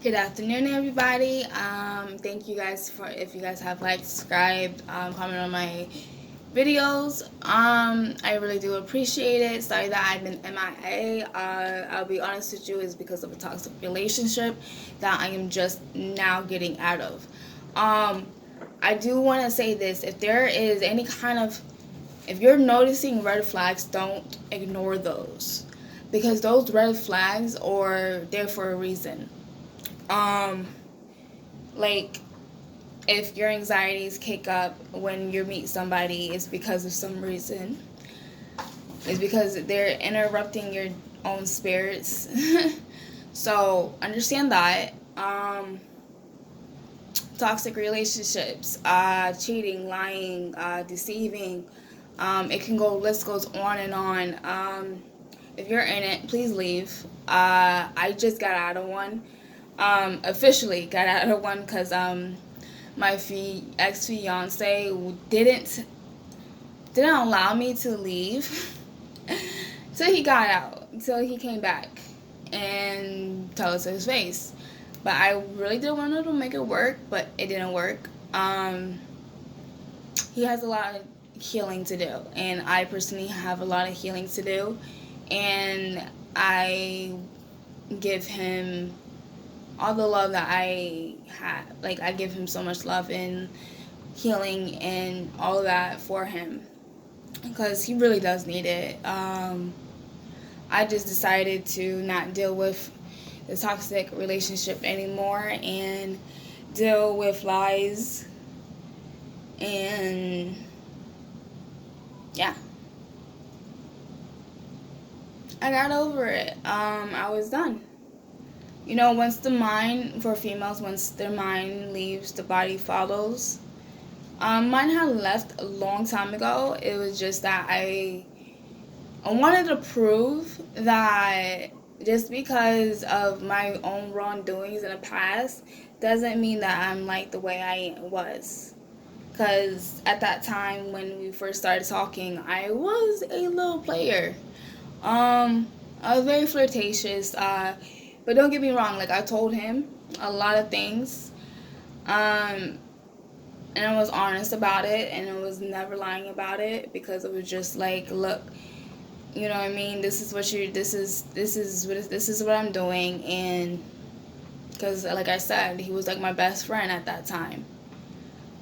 Good afternoon, everybody. Thank you guys for if you guys have liked, subscribed, comment on my videos. I really do appreciate it. Sorry that I've been MIA. I'll be honest with you, is because of a toxic relationship that I am just now getting out of. I do want to say this: if there is any kind of, if you're noticing red flags, don't ignore those, because those red flags are there for a reason. Um, like if your anxieties kick up when you meet somebody, it's because of some reason. It's because they're interrupting your own spirits. So understand that. Toxic relationships, cheating, lying, deceiving. It can go. List goes on and on. If you're in it, please leave. I just got out of one. Officially got out of one because my ex fiance didn't allow me to leave till he got out, until he came back and told us to his face. But I really did want to make it work, but it didn't work. He has a lot of healing to do, and I personally have a lot of healing to do, and I give him all the love that I have. Like, I give him so much love and healing and all of that for him, because he really does need it. I just decided to not deal with the toxic relationship anymore and deal with lies, and yeah, I got over it. I was done. You know, once the mind, for females, once their mind leaves, the body follows. Mine had left a long time ago. It was just that I wanted to prove that just because of my own wrongdoings in the past doesn't mean that I'm like the way I was. Because at that time when we first started talking, I was a little player. I was very flirtatious. But don't get me wrong, like, I told him a lot of things. And I was honest about it, and I was never lying about it, because it was just like, look, you know what I mean, this is what I'm doing. And because, like I said, he was like my best friend at that time.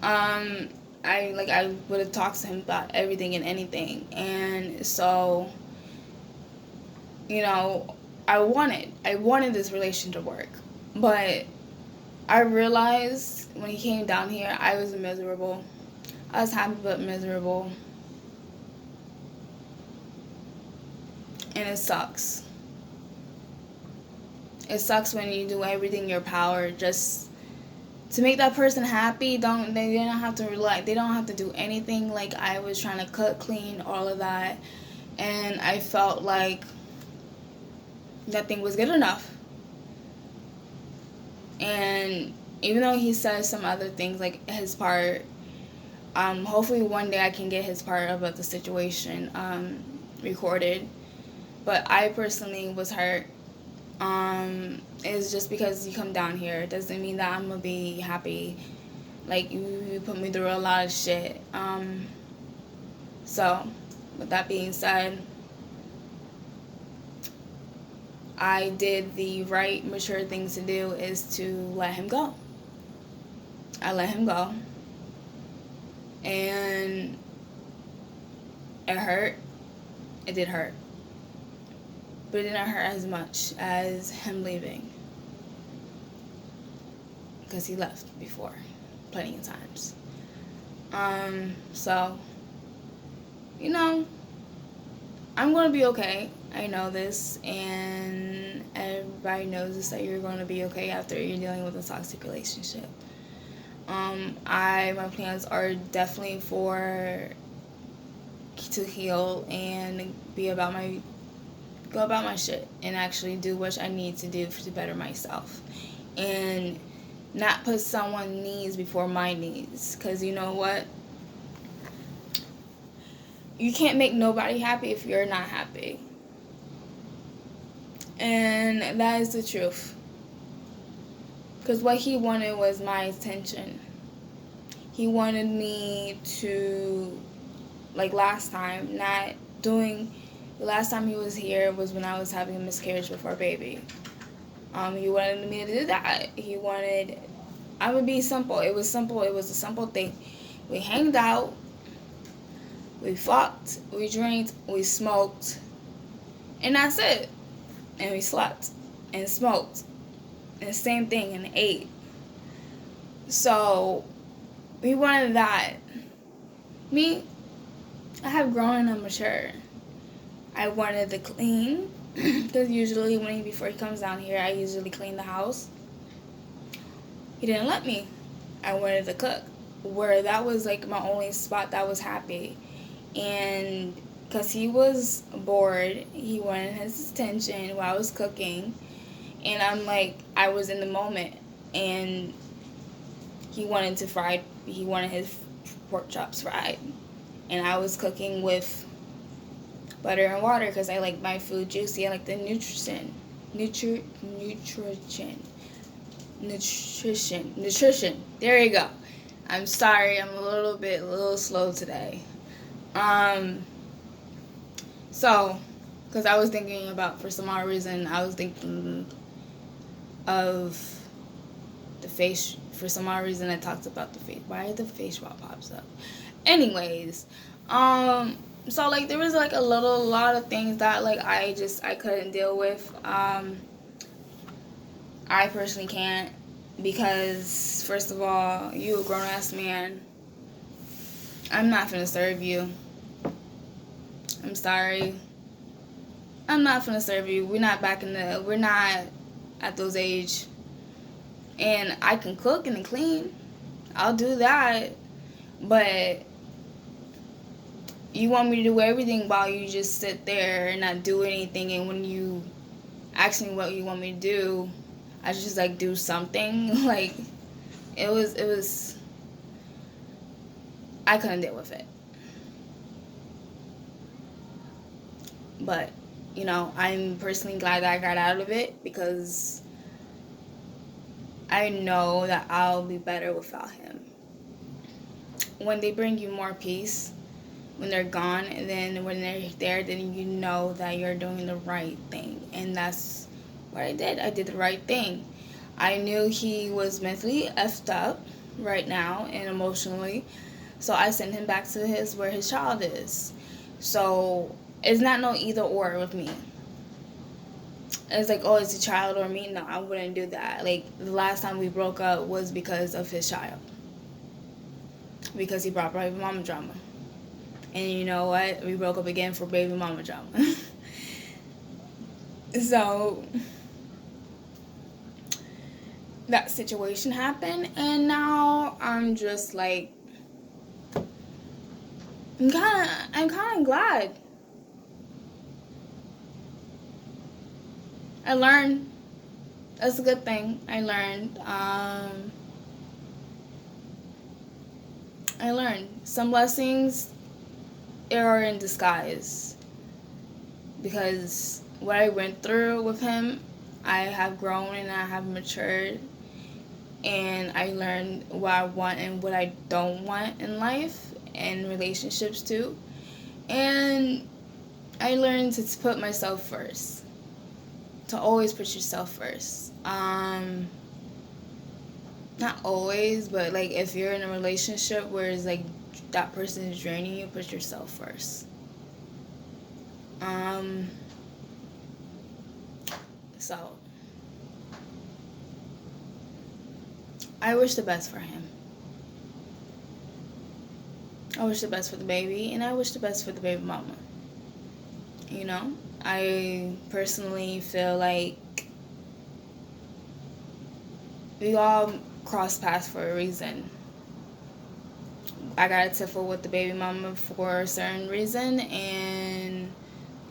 I would have talked to him about everything and anything, and so, you know, I wanted this relationship to work. But I realized when he came down here, I was miserable. I was happy but miserable. And it sucks. It sucks when you do everything in your power just to make that person happy. They don't have to rely, they don't have to do anything. Like, I was trying to cut clean all of that, and I felt like nothing was good enough. And even though he says some other things, like his part, hopefully one day I can get his part about the situation recorded. But I personally was hurt. It's just because you come down here, it doesn't mean that I'm gonna be happy. Like, you put me through a lot of shit. So, with that being said, I did the right, mature thing to do, is to let him go. I let him go. And it hurt. It did hurt. But it didn't hurt as much as him leaving. Because he left before, plenty of times. So, you know, I'm going to be okay. I know this, and everybody knows this, that you're going to be okay after you're dealing with a toxic relationship. My plans are definitely to heal and go about my shit and actually do what I need to do to better myself, and not put someone's needs before my needs. Because you know what? You can't make nobody happy if you're not happy. And that is the truth. Because what he wanted was my attention. He wanted me to, like last time, not doing, the last time he was here was when I was having a miscarriage with our baby. He wanted me to do that. He wanted, I would be simple. It was simple. It was a simple thing. We hanged out, we fucked, we drank, we smoked, and that's it. And we slept and smoked, and the same thing, and ate. So we wanted that. Me, I have grown and I'm mature. I wanted to clean, because usually before he comes down here, I usually clean the house. He didn't let me. I wanted to cook, where that was like my only spot that was happy. And because he was bored, he wanted his attention while I was cooking, and I'm like, I was in the moment, and he wanted his pork chops fried, and I was cooking with butter and water because I like my food juicy. I like the nutrition. There you go. I'm sorry, I'm a little slow today. So, because I was thinking about, for some odd reason, I was thinking of the face. For some odd reason, I talked about the face. Why the face wall pops up? Anyways, so like there was like a lot of things that like I couldn't deal with. I personally can't, because first of all, you a grown ass man. I'm not finna serve you. I'm sorry. I'm not finna serve you. We're not at those age. And I can cook and clean. I'll do that. But you want me to do everything while you just sit there and not do anything, and when you ask me what you want me to do, I just like do something. Like it was I couldn't deal with it. But, you know, I'm personally glad that I got out of it, because I know that I'll be better without him. When they bring you more peace, when they're gone, and then when they're there, then you know that you're doing the right thing. And that's what I did. I did the right thing. I knew he was mentally effed up right now and emotionally, so I sent him back to where his child is. So it's not no either or with me. It's like, oh, it's a child or me. No, I wouldn't do that. Like, the last time we broke up was because of his child, because he brought baby mama drama. And you know what? We broke up again for baby mama drama. So that situation happened, and now I'm just like, I'm kind of glad. I learned. That's a good thing. I learned. Some blessings are in disguise, because what I went through with him, I have grown and I have matured, and I learned what I want and what I don't want in life and relationships too. And I learned to put myself first. To always put yourself first. Not always, but like if you're in a relationship where it's like that person is draining you, put yourself first. So I wish the best for him. I wish the best for the baby, and I wish the best for the baby mama. You know, I personally feel like we all cross paths for a reason. I got a tiffle with the baby mama for a certain reason, and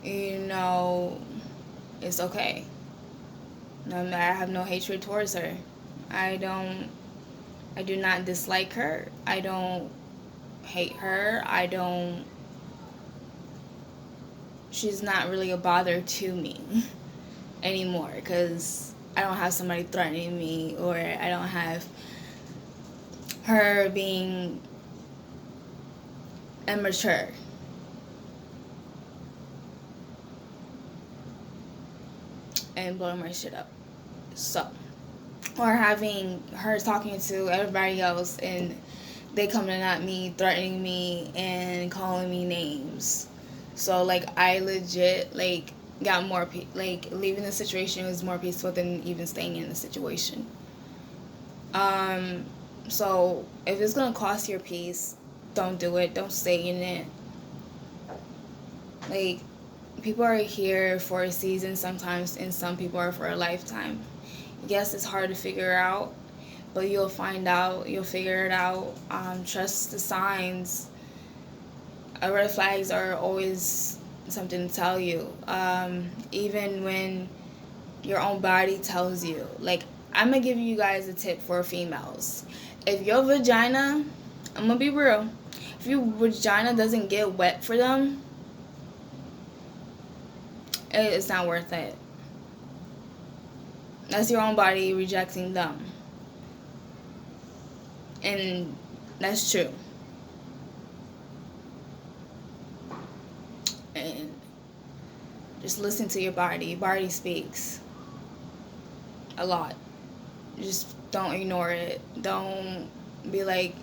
you know, it's okay. No matter, I have no hatred towards her. I do not dislike her. I don't hate her. She's not really a bother to me anymore, because I don't have somebody threatening me, or I don't have her being immature. And blowing my shit up. So, or having her talking to everybody else and they coming at me, threatening me, and calling me names. So, like, I legit, like, got more, like, leaving the situation was more peaceful than even staying in the situation. So, if it's gonna cost your peace, don't do it. Don't stay in it. Like, people are here for a season sometimes, and some people are for a lifetime. Yes, it's hard to figure out, but you'll find out. You'll figure it out. Trust the signs. Red flags are always something to tell you. Even when your own body tells you. Like, I'm going to give you guys a tip for females. If your vagina, I'm going to be real, if your vagina doesn't get wet for them, it's not worth it. That's your own body rejecting them. And that's true. And just listen to your body. Your body speaks a lot. Just don't ignore it. Don't be like,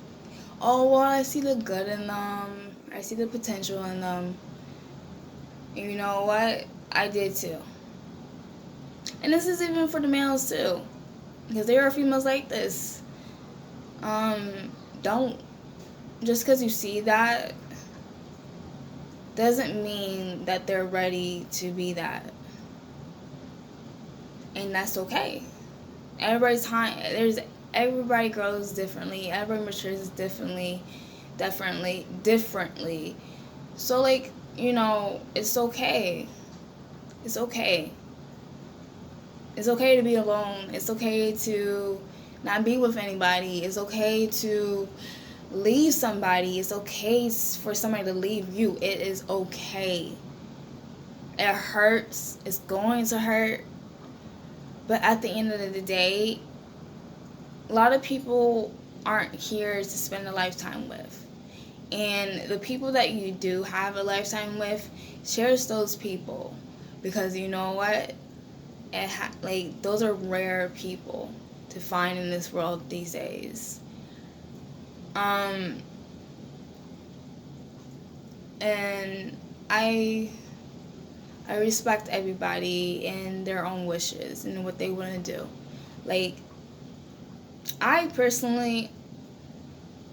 oh, well, I see the good in them. I see the potential in them. And you know what? I did too. And this is even for the males too. Because there are females like this. Don't, just because you see that doesn't mean that they're ready to be that. And that's okay. Everybody grows differently. Everybody matures differently. Differently. So, like, you know, it's okay. It's okay. It's okay to be alone. It's okay to not be with anybody. It's okay to leave somebody. It's okay for somebody to leave you. It is okay. It hurts. It's going to hurt. But at the end of the day, a lot of people aren't here to spend a lifetime with. And the people that you do have a lifetime with, cherish those people. Because you know what? Like, those are rare people to find in this world these days. And I respect everybody and their own wishes and what they want to do. Like, I personally,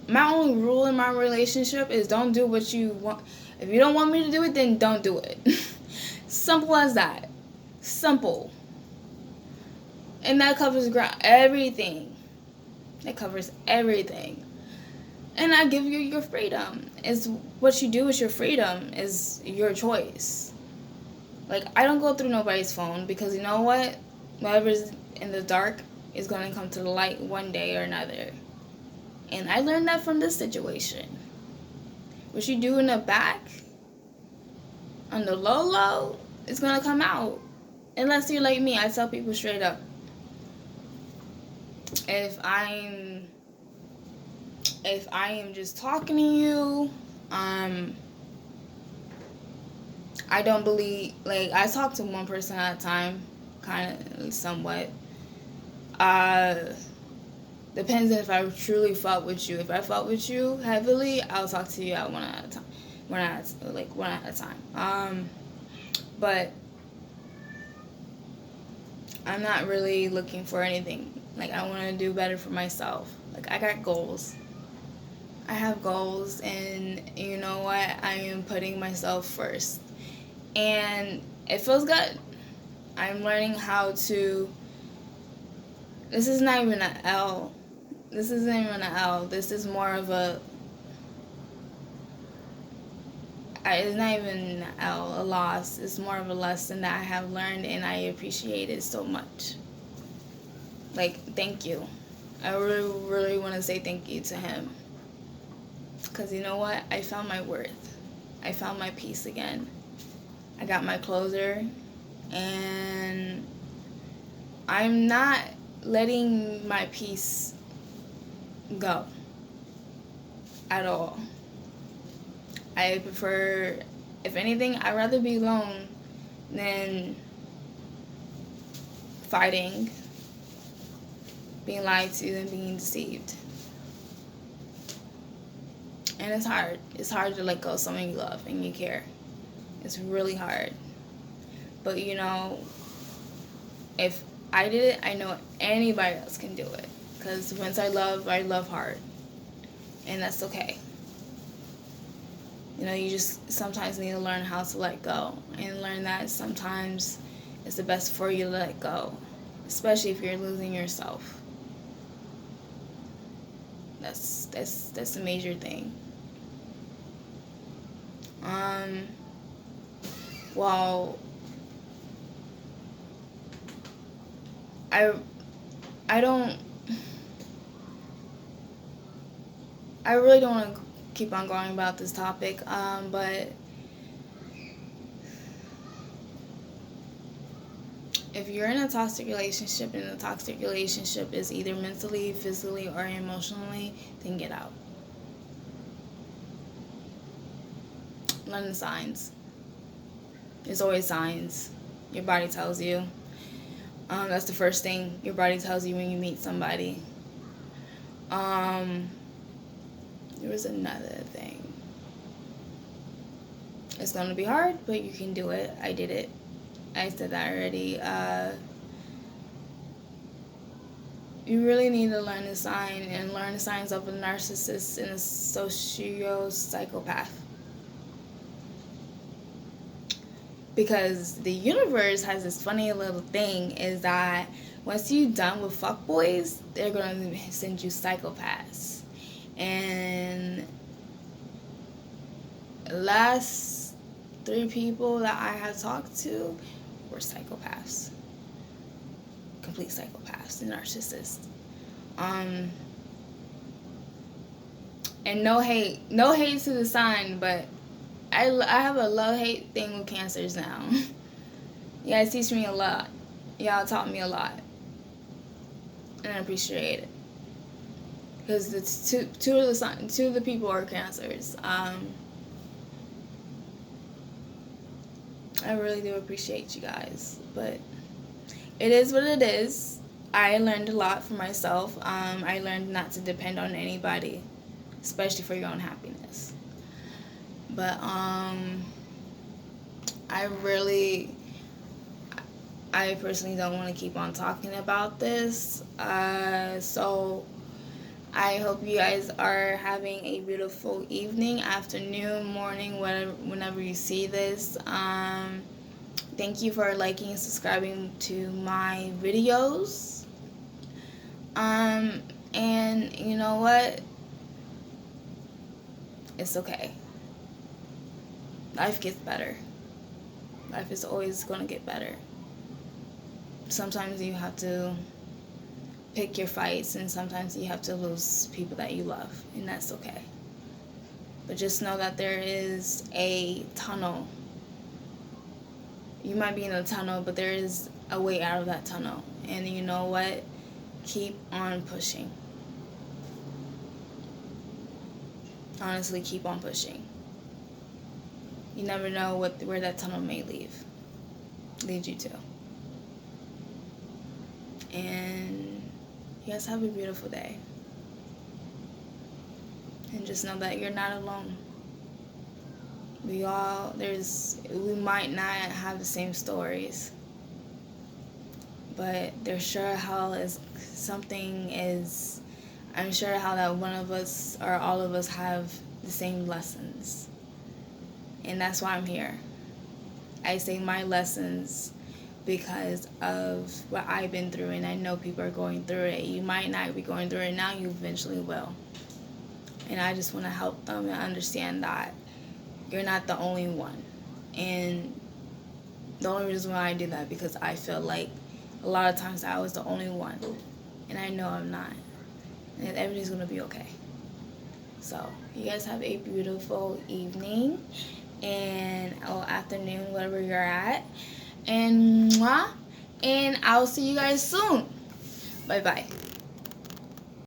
my only rule in my relationship is don't do what you want. If you don't want me to do it, then don't do it. Simple as that. Simple. And that covers everything. That covers everything. And I give you your freedom. It's what you do with your freedom is your choice. Like, I don't go through nobody's phone because you know what? Whatever's in the dark is going to come to the light one day or another. And I learned that from this situation. What you do in the back, on the low, it's going to come out. Unless you're like me, I tell people straight up. If I am just talking to you, I don't believe, like, I talk to one person at a time, kind of, somewhat. Depends on if I truly fought with you. If I fought with you heavily, I'll talk to you at one at a time. One at a time. But I'm not really looking for anything. Like, I want to do better for myself. Like, I got goals. I have goals, and you know what? I am putting myself first. And it feels good. I'm learning how to... This is not even an L. This isn't even an L. This is more of a... It's not even an L, a loss. It's more of a lesson that I have learned, and I appreciate it so much. Like, thank you. I really, really want to say thank you to him. Because you know what? I found my worth. I found my peace again. I got my closure. And I'm not letting my peace go at all. I prefer, if anything, I'd rather be alone than fighting, being lied to, and being deceived. And it's hard. It's hard to let go of someone you love and you care. It's really hard. But you know, if I did it, I know anybody else can do it. Because once I love hard. And that's okay. You know, you just sometimes need to learn how to let go. And learn that sometimes it's the best for you to let go. Especially if you're losing yourself. That's a major thing. Well, I don't, I really don't want to keep on going about this topic, but if you're in a toxic relationship and the toxic relationship is either mentally, physically, or emotionally, then get out. Learn the signs. There's always signs. Your body tells you. That's the first thing your body tells you when you meet somebody. There was another thing. It's going to be hard, but you can do it. I did it. I said that already. You really need to learn the sign and learn the signs of a narcissist and a socio-psychopath. Because the universe has this funny little thing is that once you're done with fuckboys, they're going to send you psychopaths. And the last 3 people that I have talked to were psychopaths. Complete psychopaths and narcissists. And no hate to the sign, but I have a love-hate thing with cancers now. You guys teach me a lot. Y'all taught me a lot. And I appreciate it. Because it's two of the people are cancers. I really do appreciate you guys. But it is what it is. I learned a lot for myself. I learned not to depend on anybody, especially for your own happiness. But I personally don't want to keep on talking about this. So I hope you guys are having a beautiful evening, afternoon, morning, whenever you see this. Thank you for liking and subscribing to my videos. And you know what? It's okay. Life gets better. Life is always going to get better. Sometimes you have to pick your fights, and sometimes you have to lose people that you love, and that's okay. But just know that there is a tunnel. You might be in a tunnel, but there is a way out of that tunnel. And you know what? Keep on pushing. Honestly, keep on pushing. You never know where that tunnel may lead you to. And you guys have a beautiful day. And just know that you're not alone. We might not have the same stories, but there sure hell is I'm sure how that one of us or all of us have the same lessons. And that's why I'm here. I say my lessons because of what I've been through, and I know people are going through it. You might not be going through it now, you eventually will. And I just want to help them and understand that you're not the only one. And the only reason why I do that because I feel like a lot of times I was the only one. And I know I'm not. And everything's going to be okay. So, you guys have a beautiful evening or afternoon, wherever you're at. And mwah. and I'll see you guys soon. Bye bye.